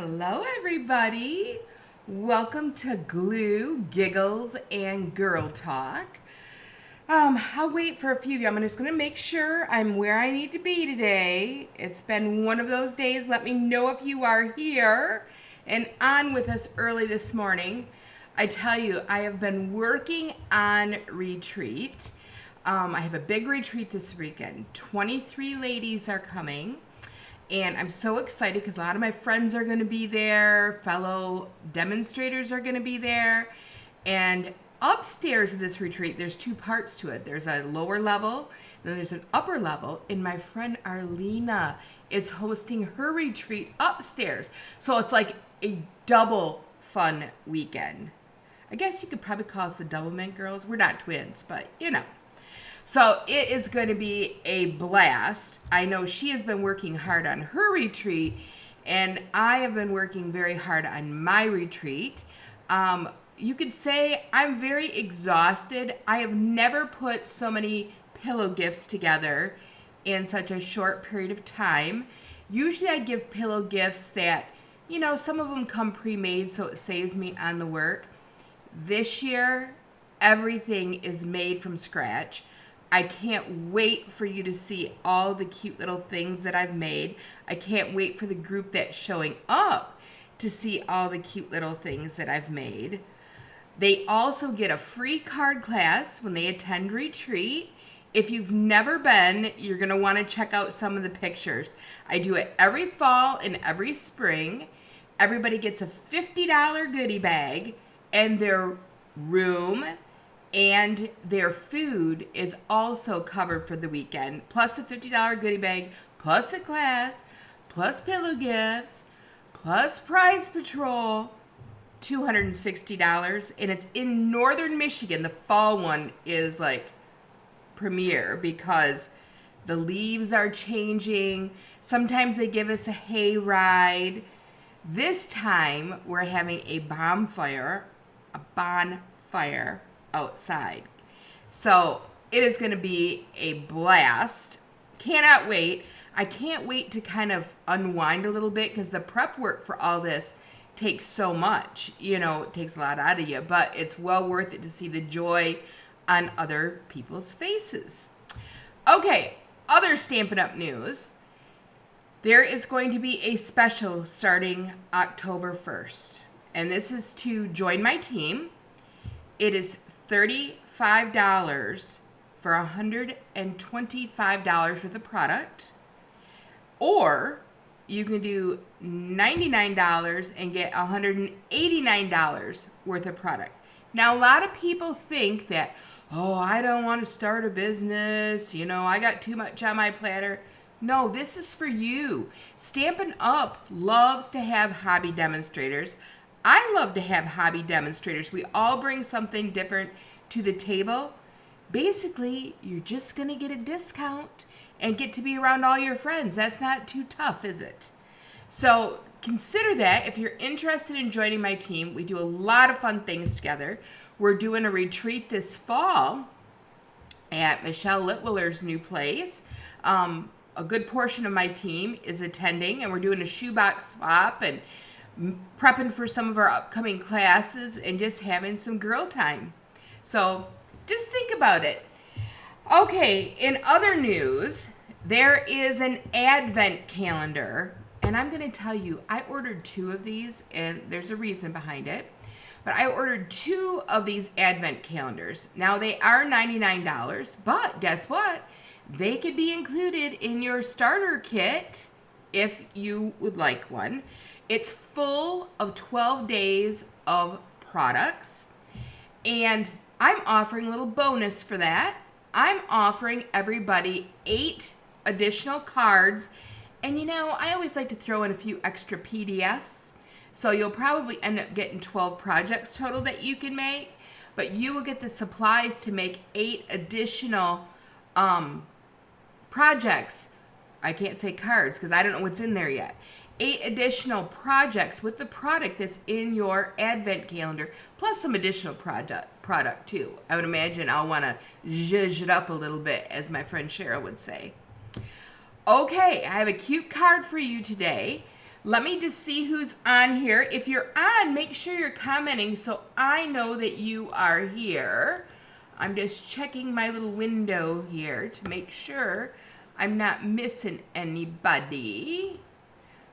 Hello, everybody. Welcome to Glue, Giggles, and Girl Talk. I'll wait for a few of you. I'm just going to make sure I'm where I need to be today. It's been one of those days. Let me know if you are here and on with us early this morning. I tell you, I have been working on retreat. I have a big retreat this weekend. 23 ladies are coming. And I'm so excited because a lot of my friends are going to be there. Fellow demonstrators are going to be there. And upstairs of this retreat, there's two parts to it. There's a lower level, and then there's an upper level. And my friend Arlena is hosting her retreat upstairs. So it's like a double fun weekend. I guess you could probably call us the Double Mint Girls. We're not twins, but you know. So it is going to be a blast. I know she has been working hard on her retreat, and I have been working very hard on my retreat. You could say I'm very exhausted. I have never put so many pillow gifts together in such a short period of time. Usually I give pillow gifts that, you know, some of them come pre-made, so it saves me on the work. This year, everything is made from scratch. I can't wait for you to see all the cute little things that I've made. I can't wait for the group that's showing up to see all the cute little things that I've made. They also get a free card class when they attend retreat. If you've never been, you're going to want to check out some of the pictures. I do it every fall and every spring. Everybody gets a $50 goodie bag, and their room and their food is also covered for the weekend, plus the $50 goodie bag, plus the class, plus pillow gifts, plus prize patrol, $260. And it's in northern Michigan. The fall one is like premier because the leaves are changing. Sometimes they give us a hay ride. This time we're having a bonfire outside. So it is going to be a blast. Cannot wait. I can't wait to kind of unwind a little bit because the prep work for all this takes so much. You know, it takes a lot out of you, but it's well worth it to see the joy on other people's faces. Okay, other Stampin' Up! News. There is going to be a special starting October 1st, and this is to join my team. It is $35 for $125 worth of product, or you can do $99 and get $189 worth of product. Now, a lot of people think that, oh, I don't want to start a business, you know, I got too much on my platter. No, this is for you. Stampin' Up! Loves to have hobby demonstrators. I love to have hobby demonstrators. We all bring something different to the table. Basically, you're just going to get a discount and get to be around all your friends. That's not too tough, is it? So consider that if you're interested in joining my team. We do a lot of fun things together. We're doing a retreat this fall at Michelle Litwiller's new place. A good portion of my team is attending, and we're doing a shoebox swap and prepping for some of our upcoming classes and just having some girl time. So just think about it. Okay, in other news, there is an advent calendar, and I'm going to tell you, I ordered 2 of these, and there's a reason behind it. But I ordered 2 of these advent calendars. Now, they are $99, but guess what? They could be included in your starter kit if you would like one. It's full of 12 days of products, and I'm offering a little bonus for that. I'm offering everybody 8 additional cards, and you know, I always like to throw in a few extra PDFs, so you'll probably end up getting 12 projects total that you can make, but you will get the supplies to make 8 additional projects. I can't say cards because I don't know what's in there yet. 8 additional projects with the product that's in your advent calendar, plus some additional product too. I would imagine I'll want to zhuzh it up a little bit, as my friend Cheryl would say. Okay, I have a cute card for you today. Let me just see who's on here. If you're on, make sure you're commenting so I know that you are here. I'm just checking my little window here to make sure I'm not missing anybody.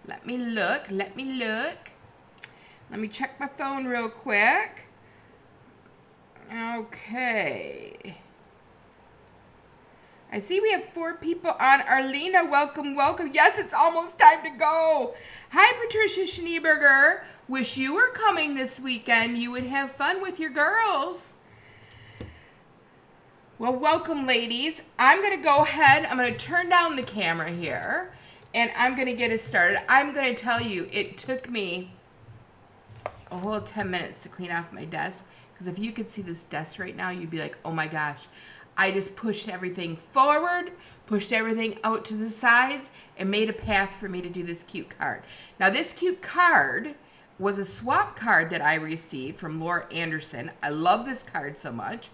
Let me look. Let me check my phone real quick. Okay. I see we have 4 people on. Arlena, welcome, welcome. Yes, it's almost time to go. Hi, Patricia Schneeberger. Wish you were coming this weekend. You would have fun with your girls. Well, welcome, ladies. I'm going to go ahead. I'm going to turn down the camera here, and I'm going to get us started. I'm going to tell you, it took me a whole 10 minutes to clean off my desk, because if you could see this desk right now, you'd be like, oh my gosh. I just pushed everything forward, pushed everything out to the sides, and made a path for me to do this cute card. Now, this cute card was a swap card that I received from Laura Anderson. I love this card so much.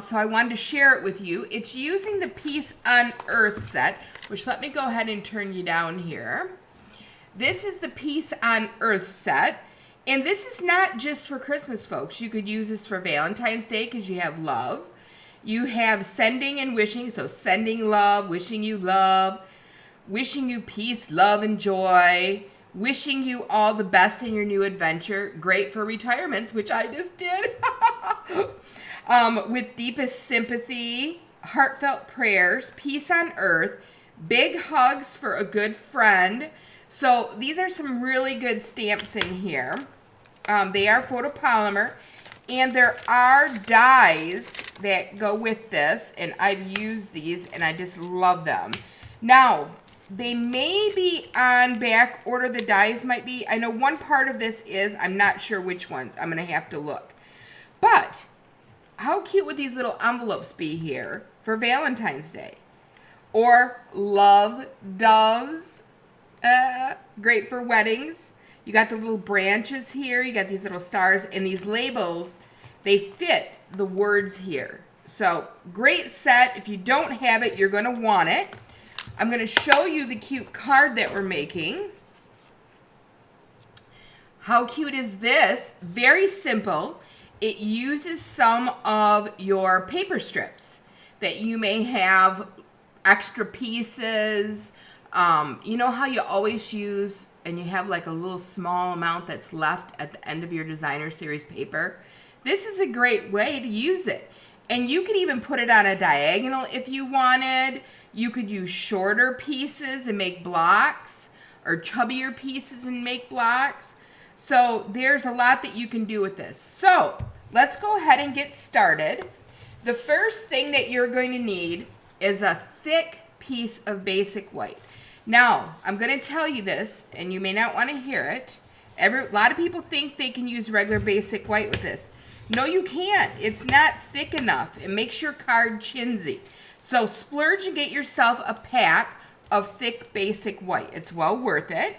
So I wanted to share it with you. It's using the Peace on Earth set, which let me go ahead and turn you down here. This is the Peace on Earth set. And this is not just for Christmas, folks. You could use this for Valentine's Day because you have love. You have sending and wishing, so sending love, wishing you peace, love, and joy, wishing you all the best in your new adventure. Great for retirements, which I just did. With deepest sympathy, heartfelt prayers, peace on earth, big hugs for a good friend. So these are some really good stamps in here. They are photopolymer. And there are dies that go with this, and I've used these, and I just love them. Now, they may be on back order. The dies might be. I know one part of this is. I'm not sure which ones. I'm going to have to look. But how cute would these little envelopes be here for Valentine's Day? Or love doves. Great for weddings. You got the little branches here. You got these little stars. And these labels, they fit the words here. So, great set. If you don't have it, you're going to want it. I'm going to show you the cute card that we're making. How cute is this? Very simple. It uses some of your paper strips that you may have extra pieces. You know how you always use, and you have like a little small amount that's left at the end of your designer series paper? This is a great way to use it. And you could even put it on a diagonal if you wanted. You could use shorter pieces and make blocks, or chubbier pieces and make blocks. So there's a lot that you can do with this. So let's go ahead and get started. The first thing that you're going to need is a thick piece of basic white. Now, I'm going to tell you this, and you may not want to hear it. A lot of people think they can use regular basic white with this. No, you can't. It's not thick enough. It makes your card chintzy. So splurge and get yourself a pack of thick basic white. It's well worth it.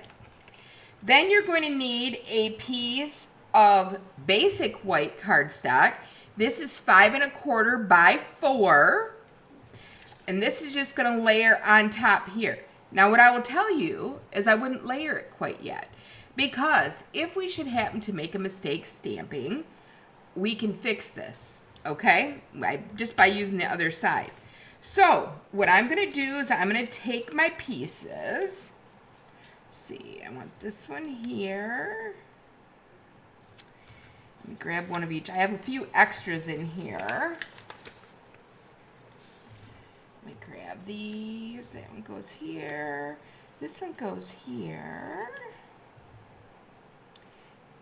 Then you're going to need a piece of basic white cardstock. This is 5 1/4 by 4. And this is just going to layer on top here. Now, what I will tell you is I wouldn't layer it quite yet, because if we should happen to make a mistake stamping, we can fix this, okay? Just by using the other side. So what I'm going to do is I'm going to take my pieces. Let's see, I want this one here. Let me grab one of each. I have a few extras in here. Let me grab these. That one goes here. This one goes here.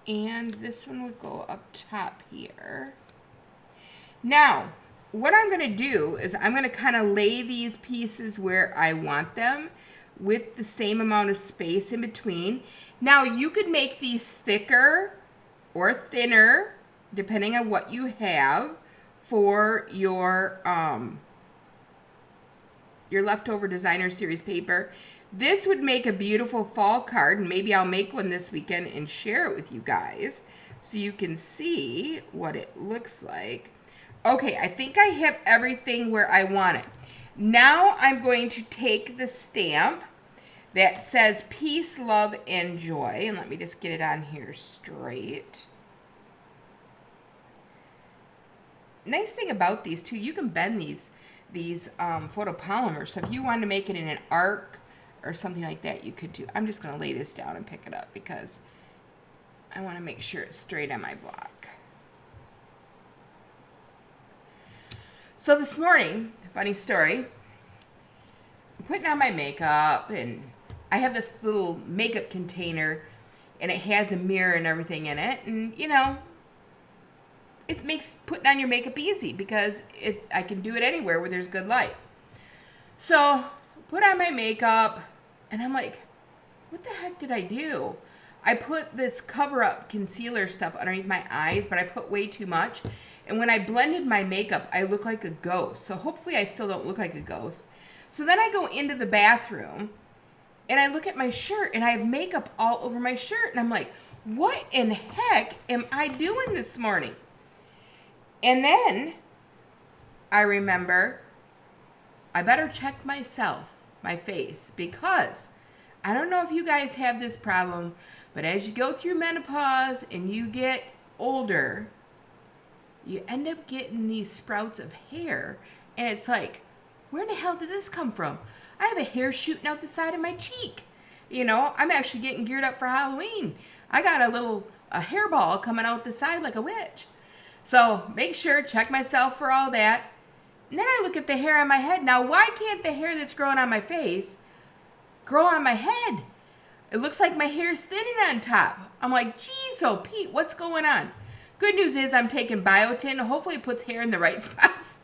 And this one would go up top here. Now, what I'm going to do is I'm going to kind of lay these pieces where I want them with the same amount of space in between. Now, you could make these thicker or thinner, depending on what you have for your leftover designer series paper. This would make a beautiful fall card, and maybe I'll make one this weekend and share it with you guys so you can see what it looks like. Okay, I think I have everything where I want it. Now I'm going to take the stamp. that says peace, love, and joy. And let me just get it on here straight. Nice thing about these too, you can bend these photopolymers. So if you wanted to make it in an arc or something like that, you could do. I'm just going to lay this down and pick it up because I want to make sure it's straight on my block. So this morning, funny story, I'm putting on my makeup and I have this little makeup container and it has a mirror and everything in it. And, you know, it makes putting on your makeup easy because I can do it anywhere where there's good light. So put on my makeup and I'm like, what the heck did I do? I put this cover-up concealer stuff underneath my eyes, but I put way too much. And when I blended my makeup, I look like a ghost. So hopefully I still don't look like a ghost. So then I go into the bathroom and I look at my shirt and I have makeup all over my shirt. And I'm like, what in heck am I doing this morning? And then I remember I better check myself, my face, because I don't know if you guys have this problem, but as you go through menopause and you get older, you end up getting these sprouts of hair. And it's like, where the hell did this come from? I have a hair shooting out the side of my cheek. You know, I'm actually getting geared up for Halloween. I got a hairball coming out the side like a witch. So make sure, check myself for all that. And then I look at the hair on my head. Now, why can't the hair that's growing on my face grow on my head? It looks like my hair is thinning on top. I'm like, geez, oh Pete, what's going on? Good news is I'm taking biotin. Hopefully it puts hair in the right spots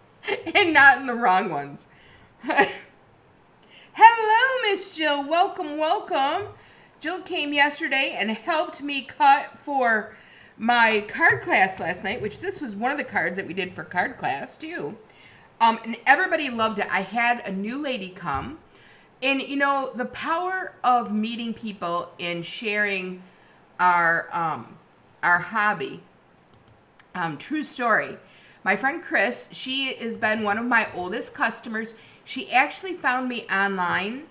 and not in the wrong ones. Hello, Miss Jill. Welcome, welcome. Jill came yesterday and helped me cut for my card class last night, which this was one of the cards that we did for card class too. And everybody loved it. I had a new lady come. And, you know, the power of meeting people and sharing our hobby. True story. My friend Chris, she has been one of my oldest customers. She actually found me online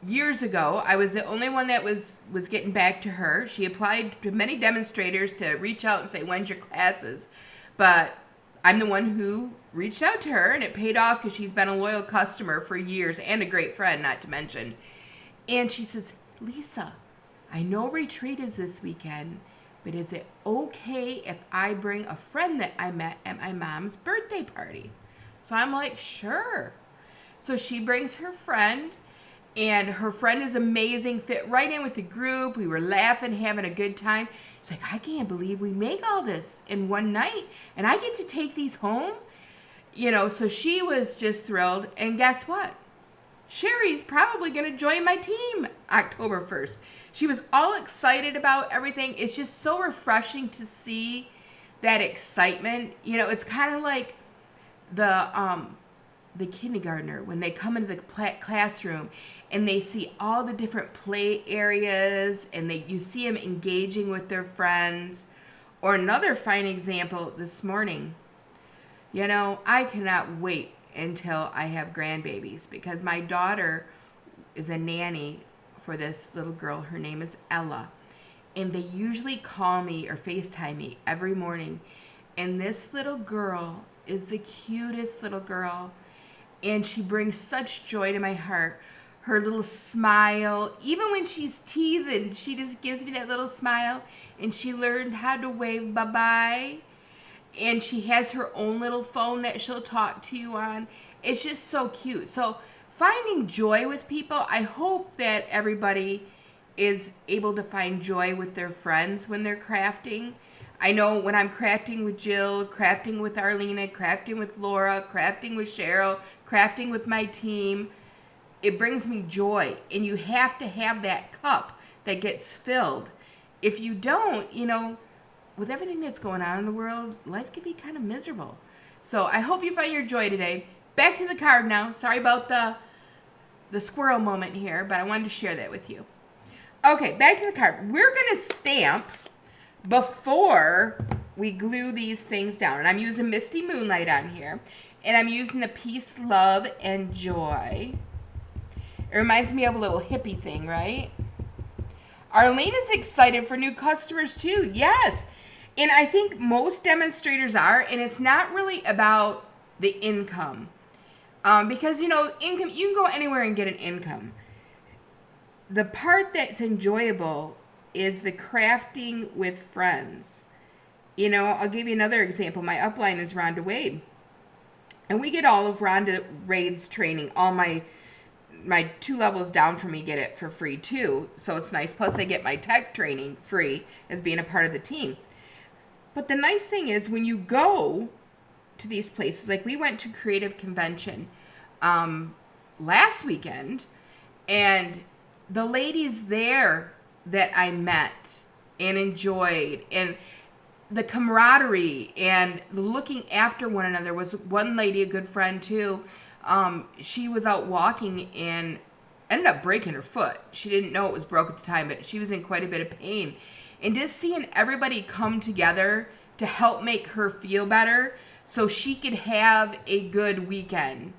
years ago. I was the only one that was getting back to her. She applied to many demonstrators to reach out and say, when's your classes? But I'm the one who reached out to her, and it paid off because she's been a loyal customer for years and a great friend, not to mention. And she says, Lisa, I know retreat is this weekend, but is it okay if I bring a friend that I met at my mom's birthday party? So I'm like, sure. So she brings her friend, and her friend is amazing, fit right in with the group. We were laughing, having a good time. It's like, I can't believe we make all this in one night, and I get to take these home. You know, so she was just thrilled. And guess what? Sherry's probably going to join my team October 1st. She was all excited about everything. It's just so refreshing to see that excitement. You know, it's kind of like the kindergartner when they come into the classroom and they see all the different play areas and you see them engaging with their friends. Or another fine example this morning. You know, I cannot wait until I have grandbabies because my daughter is a nanny for this little girl. Her name is Ella. And they usually call me or FaceTime me every morning. And this little girl is the cutest little girl. And she brings such joy to my heart. Her little smile, even when she's teething, she just gives me that little smile. And she learned how to wave bye-bye. And she has her own little phone that she'll talk to you on. It's just so cute. So finding joy with people, I hope that everybody is able to find joy with their friends when they're crafting. I know when I'm crafting with Jill, crafting with Arlena, crafting with Laura, crafting with Cheryl, crafting with my team, it brings me joy. And you have to have that cup that gets filled. If you don't, you know, with everything that's going on in the world, life can be kind of miserable. So I hope you find your joy today. Back to the card now. Sorry about the squirrel moment here, but I wanted to share that with you. Okay, back to the card. We're going to stamp before we glue these things down. And I'm using Misty Moonlight on here. And I'm using the peace, love, and joy. It reminds me of a little hippie thing, right? Arlene is excited for new customers too. Yes. And I think most demonstrators are, and it's not really about the income. Because, income, you can go anywhere and get an income. The part that's enjoyable is the crafting with friends. I'll give you another example. My upline is Rhonda Wade. And we get all of Rhonda Wade's training. All my 2 levels down from me get it for free too. So it's nice. Plus they get my tech training free as being a part of the team. But the nice thing is when you go to these places, like we went to Creative Convention last weekend, and the ladies there that I met and enjoyed, and the camaraderie and the looking after one another. Was one lady, a good friend too, she was out walking and ended up breaking her foot. She didn't know it was broke at the time, but she was in quite a bit of pain. And just seeing everybody come together to help make her feel better so she could have a good weekend.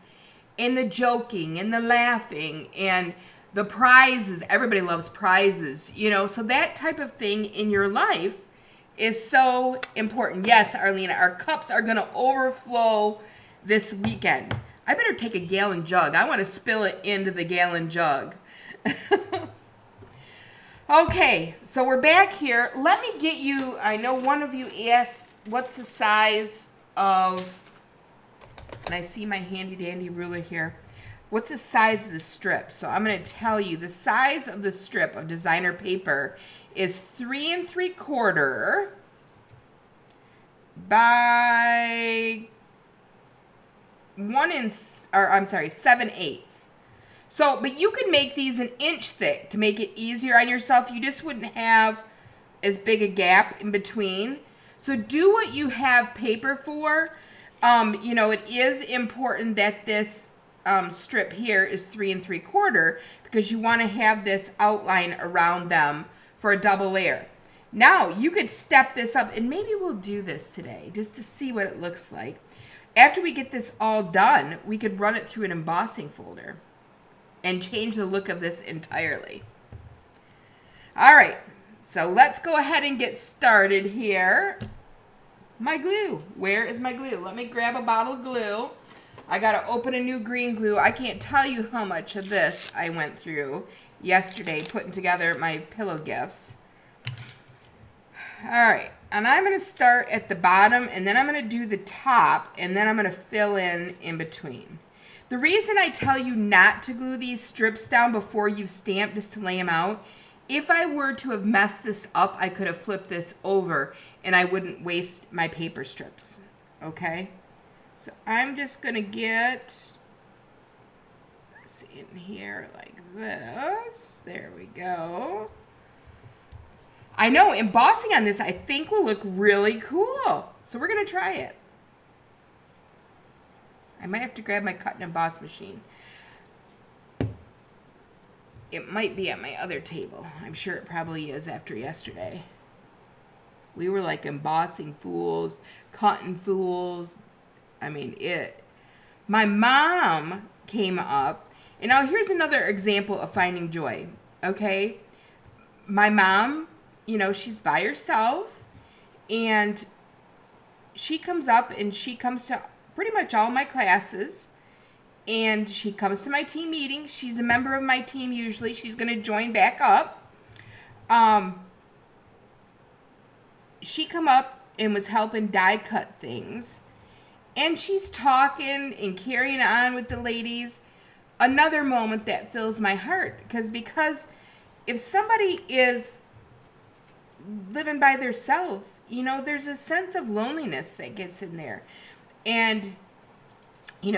And the joking and the laughing and the prizes. Everybody loves prizes, so that type of thing in your life is so important. Yes, Arlena, our cups are going to overflow this weekend. I better take a gallon jug. I want to spill it into the gallon jug. Okay, so we're back here. Let me get you, I know one of you asked, what's the size of, and I see my handy dandy ruler here. What's the size of the strip? So I'm going to tell you the size of the strip of designer paper is 3 3/4 by 7/8. So, but you could make these an inch thick to make it easier on yourself. You just wouldn't have as big a gap in between. So do what you have paper for. It is important that this strip here is 3 3/4 because you want to have this outline around them for a double layer. Now you could step this up, and maybe we'll do this today just to see what it looks like. After we get this all done, we could run it through an embossing folder and change the look of this entirely. All right, so let's go ahead and get started here. My glue. Where is my glue? Let me grab a bottle of glue. I got to open a new green glue. I can't tell you how much of this I went through yesterday putting together my pillow gifts. All right, and I'm going to start at the bottom, and then I'm going to do the top, and then I'm going to fill in between. The reason I tell you not to glue these strips down before you've stamped is to lay them out. If I were to have messed this up, I could have flipped this over, and I wouldn't waste my paper strips, okay? So I'm just going to get this in here like this. There we go. I know, embossing on this I think will look really cool. So we're going to try it. I might have to grab my cut and emboss machine. It might be at my other table. I'm sure it probably is after yesterday. We were like embossing fools, cutting fools. I mean, my mom came up, and now here's another example of finding joy, okay? My mom, she's by herself, and she comes up, and she comes to pretty much all my classes, and she comes to my team meetings. She's a member of my team usually. She's going to join back up. She come up and was helping die cut things. And she's talking and carrying on with the ladies. Another moment that fills my heart. Because if somebody is living by themselves, there's a sense of loneliness that gets in there. And,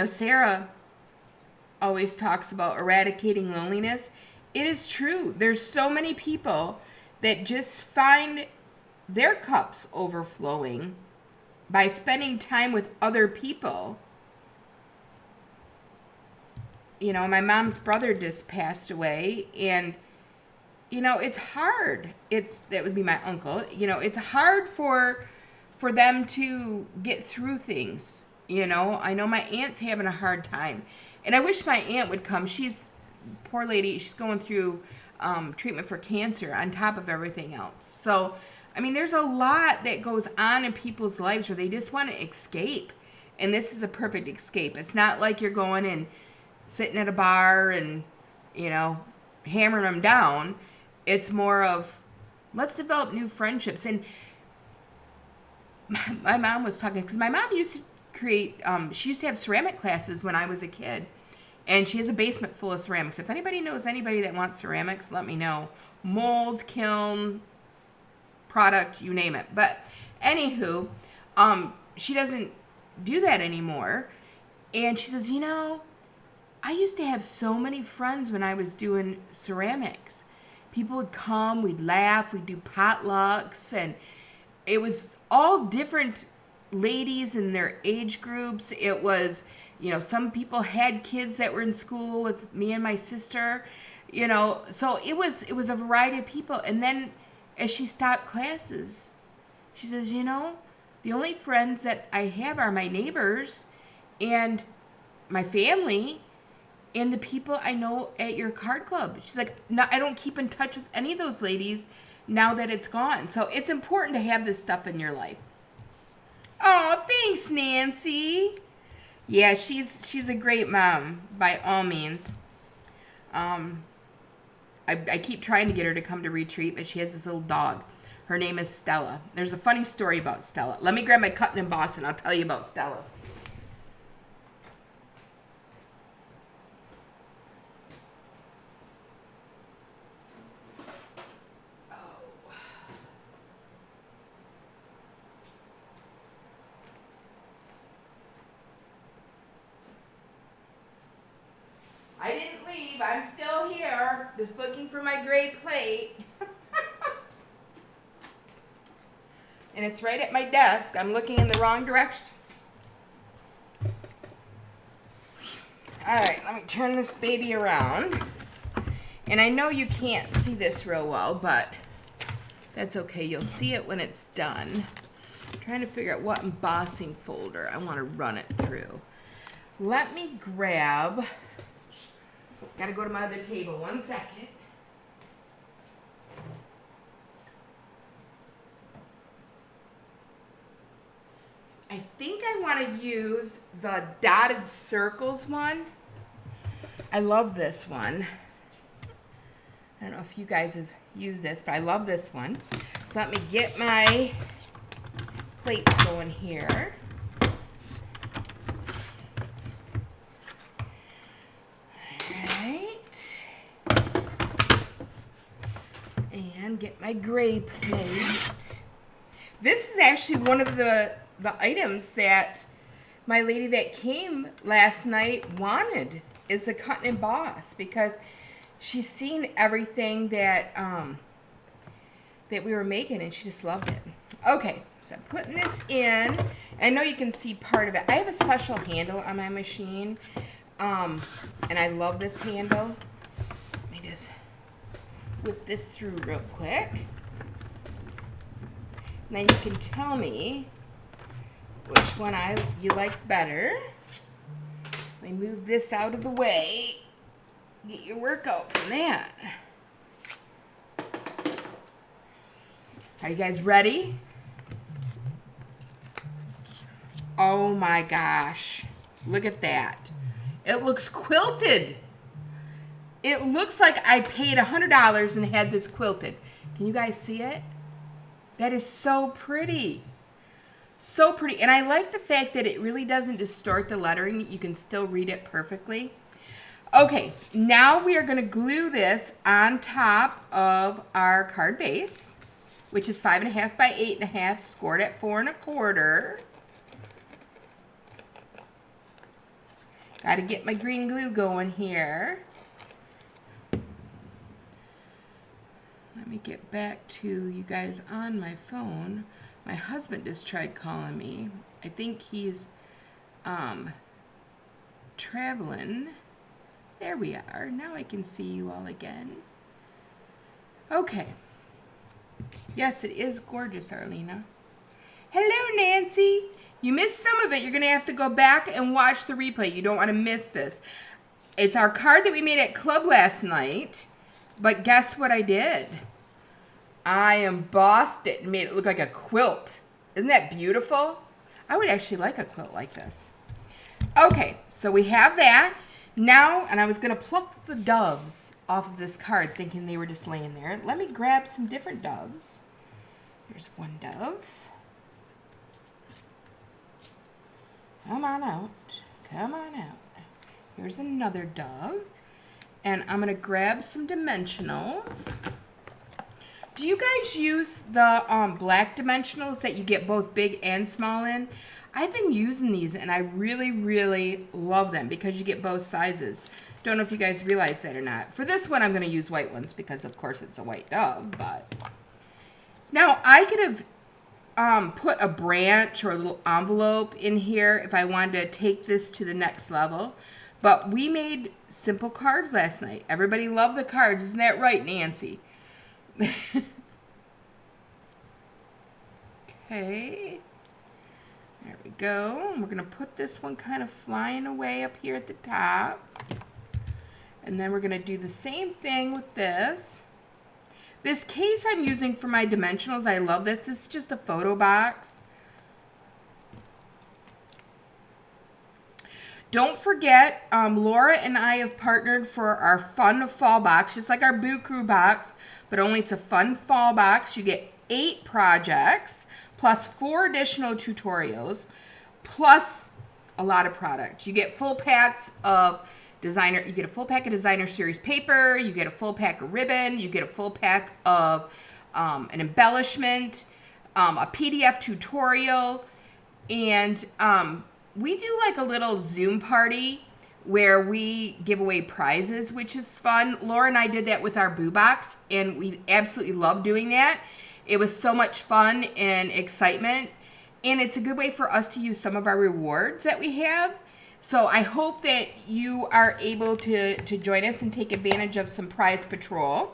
Sarah always talks about eradicating loneliness. It is true. There's so many people that just find their cups overflowing by spending time with other people. My mom's brother just passed away, and it's hard. That would be my uncle. It's hard for them to get through things. I know my aunt's having a hard time, and I wish my aunt would come. She's poor lady, she's going through treatment for cancer on top of everything else. So, I mean, there's a lot that goes on in people's lives where they just want to escape. And this is a perfect escape. It's not like you're going and sitting at a bar and, you know, hammering them down. It's more of, let's develop new friendships. And my mom was talking, because my mom used to create, she used to have ceramic classes when I was a kid. And she has a basement full of ceramics. If anybody knows anybody that wants ceramics, let me know. Mold, kiln, product, you name it. But anywho, she doesn't do that anymore. And she says, you know, I used to have so many friends when I was doing ceramics. People would come, we'd laugh, we'd do potlucks, and it was all different ladies in their age groups. It was, you know, some people had kids that were in school with me and my sister, you know, so it was a variety of people. And then as she stopped classes, she says, you know, the only friends that I have are my neighbors and my family and the people I know at your card club. She's like, no, I don't keep in touch with any of those ladies now that it's gone. So it's important to have this stuff in your life. Oh, thanks, Nancy. Yeah, she's a great mom, by all means. I keep trying to get her to come to retreat, but she has this little dog. Her name is Stella. There's a funny story about Stella. Let me grab my cut and emboss and I'll tell you about Stella. I didn't leave. I'm still here. Just looking for my gray plate. And it's right at my desk. I'm looking in the wrong direction. Alright, let me turn this baby around. And I know you can't see this real well, but that's okay. You'll see it when it's done. I'm trying to figure out what embossing folder I want to run it through. Let me grab... Gotta go to my other table. 1 second. I think I want to use the dotted circles one. I love this one. I don't know if you guys have used this, but I love this one. So let me get my plates going here. And get my gray plate. This is actually one of the items that my lady that came last night wanted, is the cut and emboss, because she's seen everything that that we were making and she just loved it. Okay, so I'm putting this in. I know you can see part of it. I have a special handle on my machine, and I love this handle. Let me just whip this through real quick. And then you can tell me which one you like better. Let me move this out of the way. Get your work out from that. Are you guys ready? Oh my gosh. Look at that. It looks quilted. It looks like I paid $100 and had this quilted. Can you guys see it? That is so pretty. So pretty. And I like the fact that it really doesn't distort the lettering. You can still read it perfectly. Okay, now we are going to glue this on top of our card base, which is 5.5 by 8.5, scored at 4 1/4. Got to get my green glue going here. Let me get back to you guys on my phone. My husband just tried calling me. I think he's traveling. There we are. Now I can see you all again. Okay. Yes, it is gorgeous, Arlena. Hello, Nancy. You missed some of it. You're going to have to go back and watch the replay. You don't want to miss this. It's our card that we made at club last night. But guess what I did? I embossed it and made it look like a quilt. Isn't that beautiful? I would actually like a quilt like this. Okay, so we have that. Now, and I was going to pluck the doves off of this card thinking they were just laying there. Let me grab some different doves. There's one dove. Come on out. Come on out. Here's another dove. And I'm going to grab some dimensionals. Do you guys use the black dimensionals that you get both big and small in? I've been using these and I really, really love them because you get both sizes. Don't know if you guys realize that or not. For this one, I'm going to use white ones because, of course, it's a white dove. But now, I could have put a branch or a little envelope in here if I wanted to take this to the next level. But we made simple cards last night. Everybody loved the cards. Isn't that right, Nancy? Okay. There we go. And we're going to put this one kind of flying away up here at the top. And then we're going to do the same thing with this. This case I'm using for my dimensionals, I love this. This is just a photo box. Don't forget, Laura and I have partnered for our fun fall box, just like our Boo Crew box, but only it's a fun fall box. You get 8 projects, plus 4 additional tutorials, plus a lot of product. You get full packs of designer, you get a full pack of designer series paper, you get a full pack of ribbon, you get a full pack of an embellishment, a PDF tutorial, and we do like a little Zoom party where we give away prizes, which is fun. Laura and I did that with our Boo Box, and we absolutely love doing that. It was so much fun and excitement, and it's a good way for us to use some of our rewards that we have. So I hope that you are able to join us and take advantage of some prize patrol.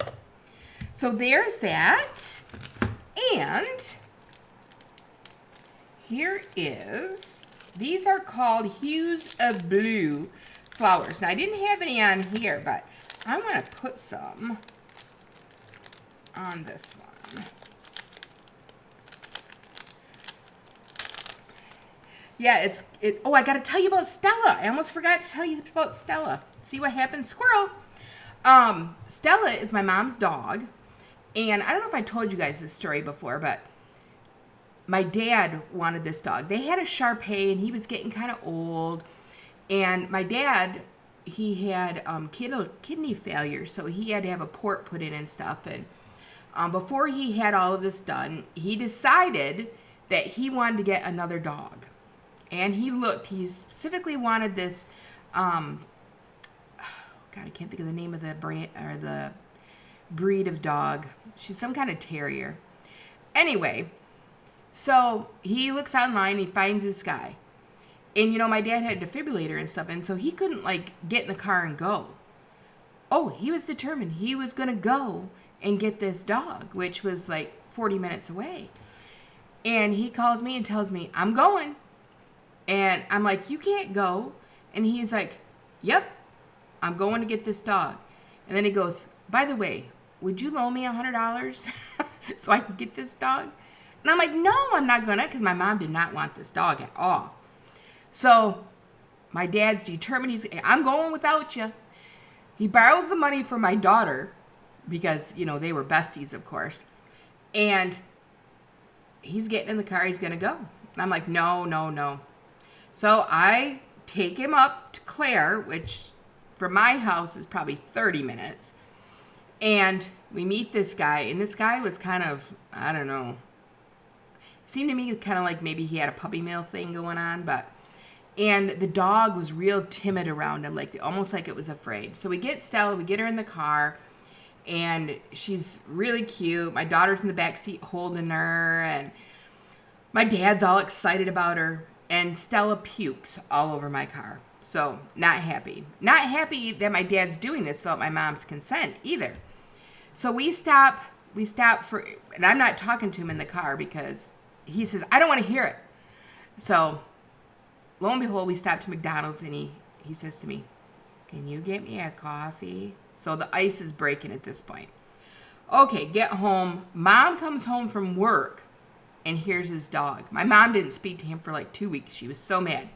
So there's that. And here is, these are called Hues of Blue flowers. Now I didn't have any on here, but I want to put some on this one. Yeah, oh, I got to tell you about Stella. I almost forgot to tell you about Stella. See what happened? Squirrel. Stella is my mom's dog. And I don't know if I told you guys this story before, but my dad wanted this dog. They had a Shar Pei, and he was getting kind of old. And my dad, he had kidney failure, so he had to have a port put in and stuff. And before he had all of this done, he decided that he wanted to get another dog. And he specifically wanted this, God, I can't think of the name of the brand or the breed of dog. She's some kind of terrier. Anyway, so he looks online, he finds this guy. And, my dad had a defibrillator and stuff, and so he couldn't, get in the car and go. Oh, he was determined. He was going to go and get this dog, which was, 40 minutes away. And he calls me and tells me, I'm going. And I'm like, you can't go. And he's like, yep, I'm going to get this dog. And then he goes, by the way, would you loan me $100 so I can get this dog? And I'm like, no, I'm not going to, because my mom did not want this dog at all. So my dad's determined. I'm going without you. He borrows the money from my daughter because, they were besties, of course. And he's getting in the car. He's going to go. And I'm like, no. So I take him up to Claire, which from my house is probably 30 minutes. And we meet this guy. And this guy was kind of, I don't know. Seemed to me kind of like maybe he had a puppy mill thing going on. And the dog was real timid around him, almost like it was afraid. So we get Stella, we get her in the car. And she's really cute. My daughter's in the back seat holding her. And my dad's all excited about her. And Stella pukes all over my car. So, not happy. Not happy that my dad's doing this without my mom's consent either. So we stop for, and I'm not talking to him in the car because he says, I don't want to hear it. So, lo and behold, we stop to McDonald's and he says to me, Can you get me a coffee? So the ice is breaking at this point. Okay, get home. Mom comes home from work, and here's his dog. My mom didn't speak to him for like 2 weeks. She was so mad.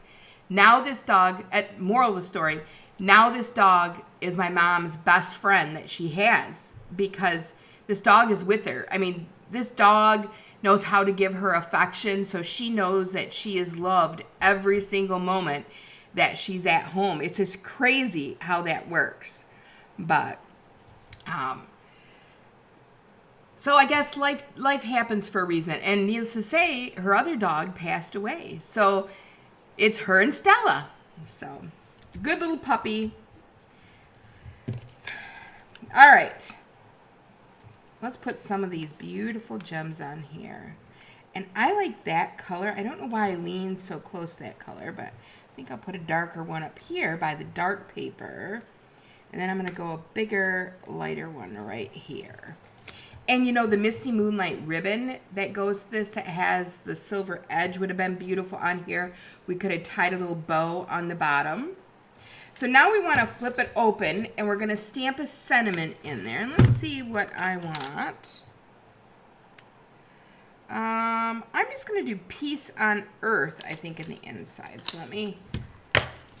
Now this dog, moral of the story, now this dog is my mom's best friend that she has because this dog is with her. I mean, this dog knows how to give her affection, so she knows that she is loved every single moment that she's at home. It's just crazy how that works. But, so I guess life happens for a reason. And needless to say, her other dog passed away. So it's her and Stella. So, good little puppy. All right. Let's put some of these beautiful gems on here. And I like that color. I don't know why I leaned so close to that color, but I think I'll put a darker one up here by the dark paper. And then I'm going to go a bigger, lighter one right here. And you know, the Misty Moonlight ribbon that goes with this that has the silver edge would have been beautiful on here. We could have tied a little bow on the bottom. So now we want to flip it open and we're going to stamp a sentiment in there. And let's see what I want. I'm just going to do Peace on Earth, I think, in the inside. So let me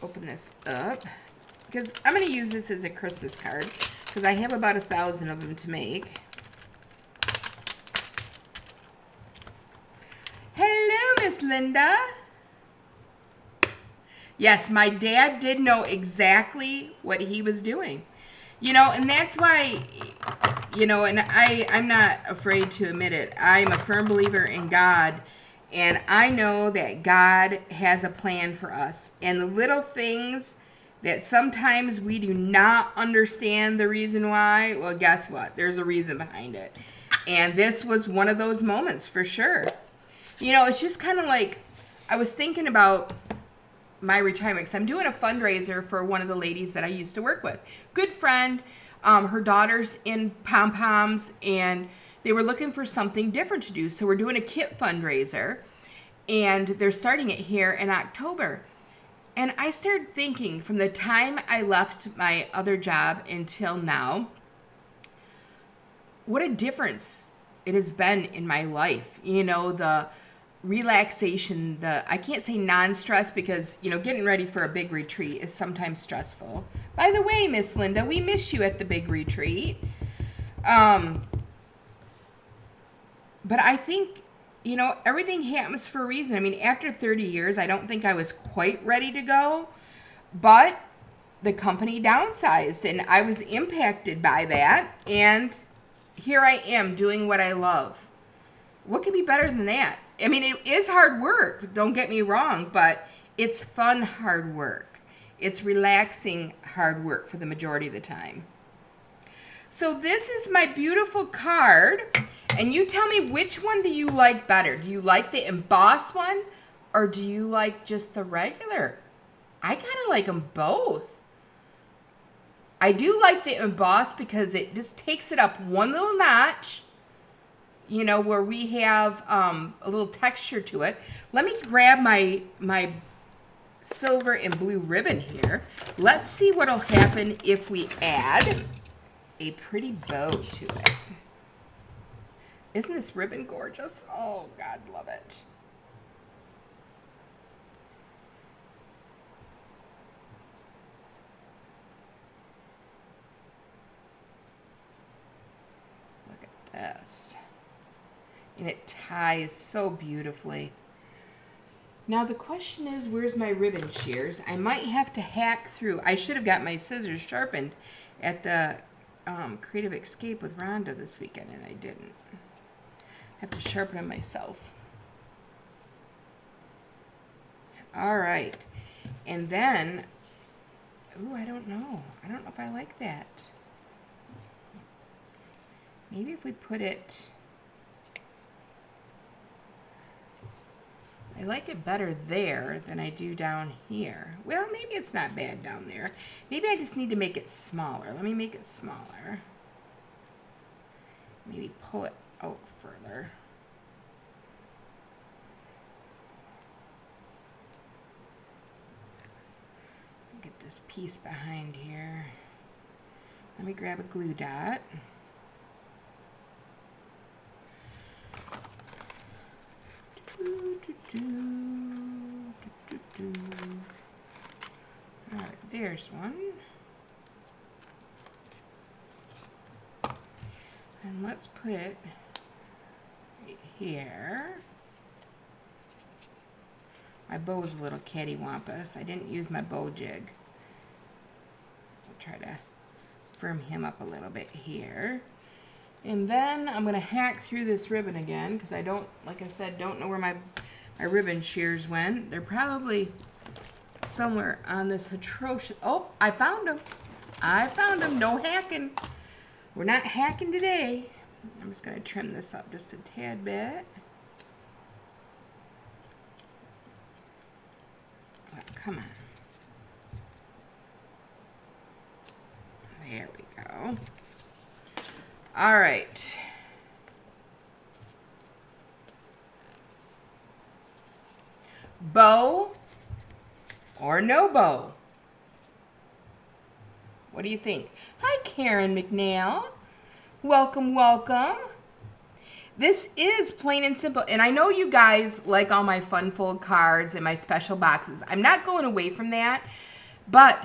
open this up. Because I'm going to use this as a Christmas card. Because I have about 1,000 of them to make. Hello, Miss Linda. Yes, my dad did know exactly what he was doing. You know, and that's why, you know, and I'm not afraid to admit it. I'm a firm believer in God. And I know that God has a plan for us. And the little things that sometimes we do not understand the reason why, well, guess what? There's a reason behind it. And this was one of those moments for sure. You know, it's just kind of like, I was thinking about my retirement because I'm doing a fundraiser for one of the ladies that I used to work with. Good friend, her daughter's in pom-poms, and they were looking for something different to do. So we're doing a kit fundraiser, and they're starting it here in October. And I started thinking from the time I left my other job until now, what a difference it has been in my life. You know, the relaxation, I can't say non-stress because, you know, getting ready for a big retreat is sometimes stressful. By the way, Miss Linda, we miss you at the big retreat. But I think, you know, everything happens for a reason. I mean, after 30 years, I don't think I was quite ready to go, but the company downsized and I was impacted by that. And here I am doing what I love. What can be better than that? I mean, it is hard work, don't get me wrong, but it's fun hard work. It's relaxing hard work for the majority of the time. So this is my beautiful card, and you tell me which one do you like better? Do you like the embossed one, or do you like just the regular? I kind of like them both. I do like the embossed because it just takes it up one little notch, you know, where we have a little texture to it. Let me grab my silver and blue ribbon here. Let's see what'll happen if we add a pretty bow to it. Isn't this ribbon gorgeous? Oh, God, love it. Look at this. And it ties so beautifully. Now the question is, where's my ribbon shears? I might have to hack through. I should have got my scissors sharpened at the Creative Escape with Rhonda this weekend, and I didn't. I have to sharpen them myself. All right. And then, ooh, I don't know. I don't know if I like that. Maybe if we put it... I like it better there than I do down here. Well, maybe it's not bad down there. Maybe I just need to make it smaller. Let me make it smaller. Maybe pull it out further. Get this piece behind here. Let me grab a glue dot. All right, there's one. And let's put it here. My bow's a little cattywampus. I didn't use my bow jig. I'll try to firm him up a little bit here. And then I'm going to hack through this ribbon again because I don't, like I said, don't know where my ribbon shears went. They're probably somewhere on this atrocious... Oh, I found them. I found them. No hacking. We're not hacking today. I'm just going to trim this up just a tad bit. Oh, come on. There we go. All right. Bow or no bow? What do you think? Hi, Karen McNeil. Welcome, welcome. This is plain and simple. And I know you guys like all my fun fold cards and my special boxes. I'm not going away from that. But,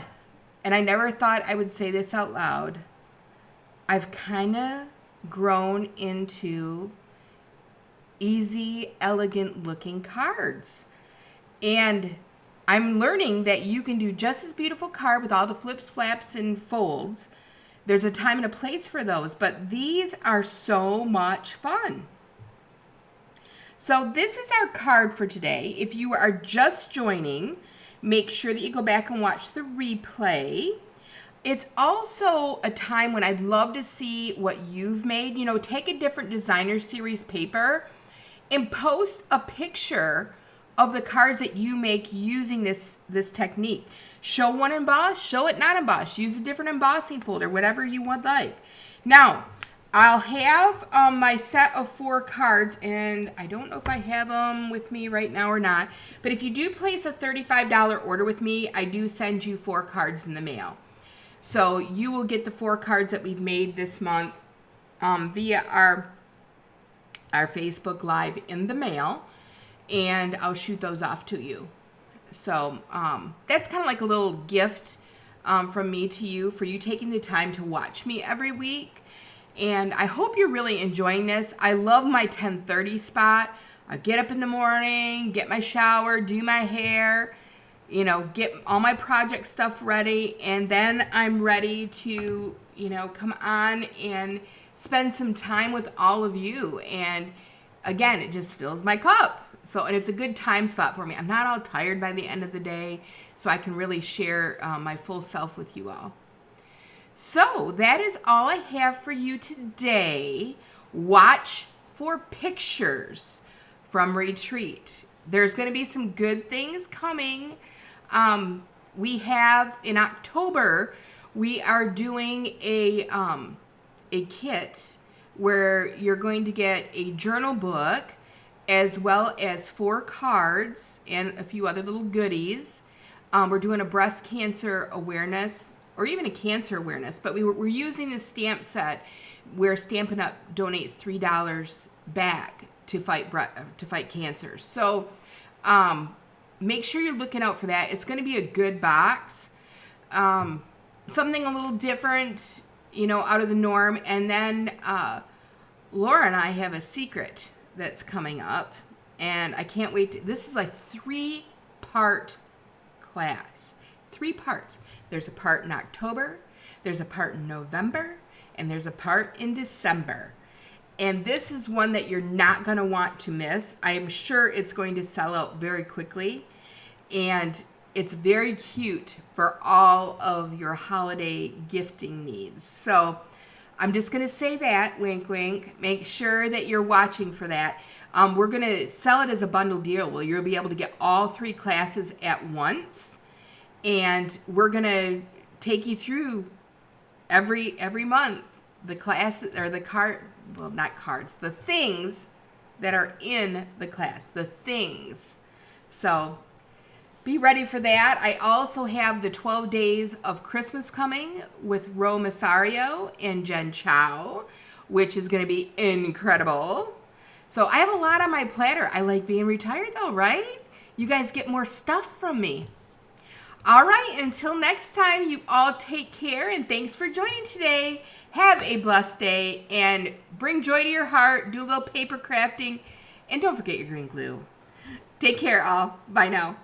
and I never thought I would say this out loud, I've kind of grown into easy, elegant looking cards. And I'm learning that you can do just as beautiful card with all the flips, flaps, and folds. There's a time and a place for those, but these are so much fun. So this is our card for today. If you are just joining, make sure that you go back and watch the replay. It's also a time when I'd love to see what you've made. You know, take a different designer series paper and post a picture of the cards that you make using this technique. Show one embossed, show it not embossed. Use a different embossing folder, whatever you would like. Now, I'll have my set of 4 cards, and I don't know if I have them with me right now or not, but if you do place a $35 order with me, I do send you 4 cards in the mail. So you will get the 4 cards that we've made this month via our Facebook Live in the mail, and I'll shoot those off to you. So that's kind of like a little gift from me to you for you taking the time to watch me every week. And I hope you're really enjoying this. I love my 10:30 spot. I get up in the morning, get my shower, do my hair, you know, get all my project stuff ready, and then I'm ready to, you know, come on and spend some time with all of you. And again, it just fills my cup. So, and it's a good time slot for me. I'm not all tired by the end of the day, so I can really share my full self with you all. So that is all I have for you today. Watch for pictures from Retreat. There's going to be some good things coming. We have in October, we are doing a kit where you're going to get a journal book as well as 4 cards and a few other little goodies. We're doing a breast cancer awareness or even a cancer awareness, but we're using this stamp set where Stampin' Up! Donates $3 back to fight cancer. So make sure you're looking out for that. It's going to be a good box, something a little different, you know, out of the norm. And then Laura and I have a secret that's coming up, and I can't wait. This is a 3-part class. 3 parts. There's a part in October, there's a part in November, and there's a part in December. And this is one that you're not going to want to miss. I am sure it's going to sell out very quickly, and it's very cute for all of your holiday gifting needs. So I'm just going to say that, wink, wink. Make sure that you're watching for that. We're going to sell it as a bundle deal where you'll be able to get all 3 classes at once. And we're going to take you through every month the classes or the the things that are in the class, the things. So be ready for that. I also have the 12 Days of Christmas coming with Ro Masario and Jen Chow, which is going to be incredible. So I have a lot on my platter. I like being retired though, right? You guys get more stuff from me. All right, until next time, you all take care, and thanks for joining today. Have a blessed day, and bring joy to your heart. Do a little paper crafting, and don't forget your green glue. Take care, all. Bye now.